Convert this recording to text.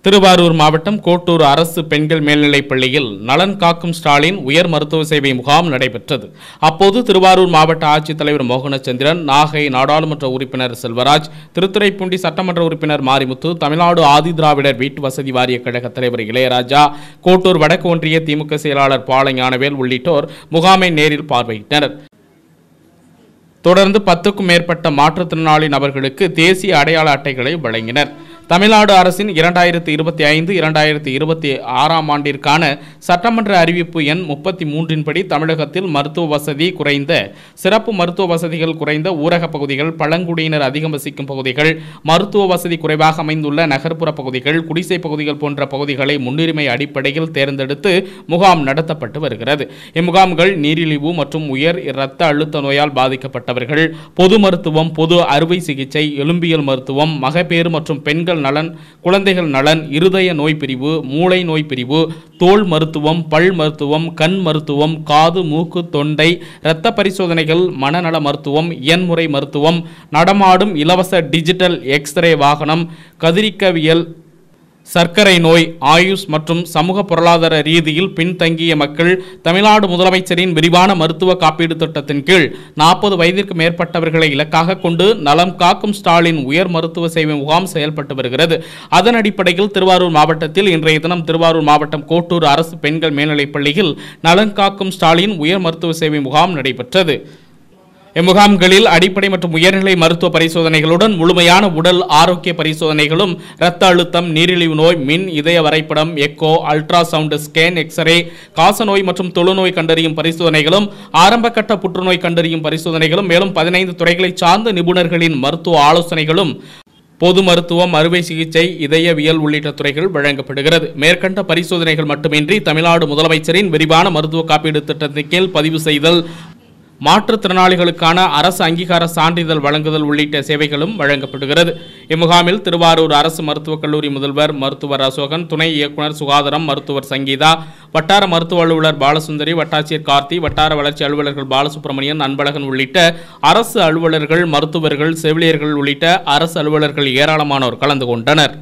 திருவாரூர் மாவட்டம் கோட்டூர் அரசு பெண்கள் மேல்நிலைப் பள்ளியில் நலன் காக்கும் ஸ்டாலின் உயர் மருத்துவ சேவை முகாம் நடைபெற்றது. அப்போது திருவாரூர் மாவட்ட ஆட்சித்தலைவர் மோகனச்சந்திரன், நாகை நாடாளுமன்ற உறுப்பினர் செல்வராஜ், திருத்துறைப்பூண்டி சட்டமன்ற உறுப்பினர் மாரிமுத்து, தமிழ்நாடு ஆதி திராவிடர் வீட்டு வசதி வாரிய கழக தலைவர் இளையராஜா, கோட்டூர் வடக்கு ஒன்றிய திமுக செயலாளர் பாலஞானவேல் உள்ளிட்டோர் முகாமை நேரில் பார்வையிட்டனர். தொடர்ந்து 10க்கும் மேற்பட்ட மாற்றுத்திறனாளி நபர்களுக்கு தேசிய அடையாள அட்டைகளை வழங்கினர். தமிழ்நாடு அரசின் 2025-2026 ஆண்டிற்கான சட்டமன்ற அறிவிப்பு எண் 33 படி தமிழகத்தில் மருத்துவ வசதி குறைந்த, சிறப்பு மருத்துவ வசதிகள் குறைந்த ஊரக பகுதிகள், பழங்குடியினர் அதிகம் வசிக்கும் பகுதிகள், மருத்துவ வசதி குறைவாக அமைந்துள்ள நகர்ப்புற பகுதிகள், குடிசை பகுதிகள் போன்ற பகுதிகளை முன்னுரிமை அடிப்படையில் தேர்ந்தெடுத்து முகாம் நடத்தப்பட்டு வருகிறது. இம்முகாம்கள் நீரிழிவு மற்றும் உயர் இரத்த அழுத்த நோயால் பாதிக்கப்பட்டவர்கள், பொது மருத்துவம், பொது அறுவை சிகிச்சை, எலும்பியல் மருத்துவம், மகப்பேறு மற்றும் பெண்கள் நலன், குழந்தைகள் நலன், இருதய நோய் பிரிவு, மூளை நோய் பிரிவு, தோல் மருத்துவம், பல் மருத்துவம், கண் மருத்துவம், காது மூக்கு தொண்டை இரத்த பரிசோதனைகள், மனநல மருத்துவம், எண்முறை மருத்துவம், நடமாடும் இலவச டிஜிட்டல் எக்ஸ்ரே வாகனம், கதிரிக்கவியல், சர்க்கரை நோய், ஆயுஷ் மற்றும் சமூக பொருளாதார ரீதியில் பின்தங்கிய மக்கள், தமிழ்நாடு முதலமைச்சரின் விரிவான மருத்துவ காப்பீடு திட்டத்தின் கீழ் 40 வயதிற்கு மேற்பட்டவர்களை இலக்காக கொண்டு நலம் காக்கும் ஸ்டாலின் உயர் மருத்துவ சேவை முகாம் செயல்பட்டு வருகிறது. அதன் அடிப்படையில் திருவாரூர் மாவட்டத்தில் இன்றைய தினம் திருவாரூர் மாவட்டம் கோட்டூர் அரசு பெண்கள் மேல்நிலைப் பள்ளியில் நலம் காக்கும் ஸ்டாலின் உயர் மருத்துவ சேவை முகாம் நடைபெற்றது. இம்முகாம்களில் அடிப்படை மற்றும் உயர்நிலை மருத்துவ பரிசோதனைகளுடன் முழுமையான உடல் ஆரோக்கிய பரிசோதனைகளும், இரத்த அழுத்தம், நீரிழிவு நோய், மின் இதய வரைபடம், எக்கோ, அல்ட்ராசவுண்ட் ஸ்கேன், எக்ஸ்ரே, காசநோய் மற்றும் தொழுநோய் கண்டறியும் பரிசோதனைகளும், ஆரம்ப கட்ட புற்றுநோய் கண்டறியும் பரிசோதனைகளும், மேலும் 15 துறைகளை சார்ந்த நிபுணர்களின் மருத்துவ ஆலோசனைகளும், பொது மருத்துவம், அறுவை சிகிச்சை, இதயவியல் உள்ளிட்ட துறைகள் வழங்கப்படுகிறது. மேற்கண்ட பரிசோதனைகள் மட்டுமின்றி தமிழ்நாடு முதலமைச்சரின் விரிவான மருத்துவ காப்பீடு திட்டத்தின் கீழ் பதிவு செய்தல், மாற்றுத்திறனாளிகளுக்கான அரசு அங்கீகார சான்றிதழ் வழங்குதல் உள்ளிட்ட சேவைகளும் வழங்கப்படுகிறது. இம்முகாமில் திருவாரூர் அரசு மருத்துவக் கல்லூரி முதல்வர் மருத்துவர் அசோகன், துணை இயக்குநர் சுகாதாரம் மருத்துவர் சங்கீதா, வட்டார மருத்துவ அலுவலர் பாலசுந்தரி, வட்டாட்சியர் கார்த்தி, வட்டார வளர்ச்சி அலுவலர்கள் பாலசுப்ரமணியன், அன்பழகன் உள்ளிட்ட அரசு அலுவலர்கள், மருத்துவர்கள், செவிலியர்கள் உள்ளிட்ட அரசு அலுவலர்கள் ஏராளமானோர் கலந்து கொண்டனர்.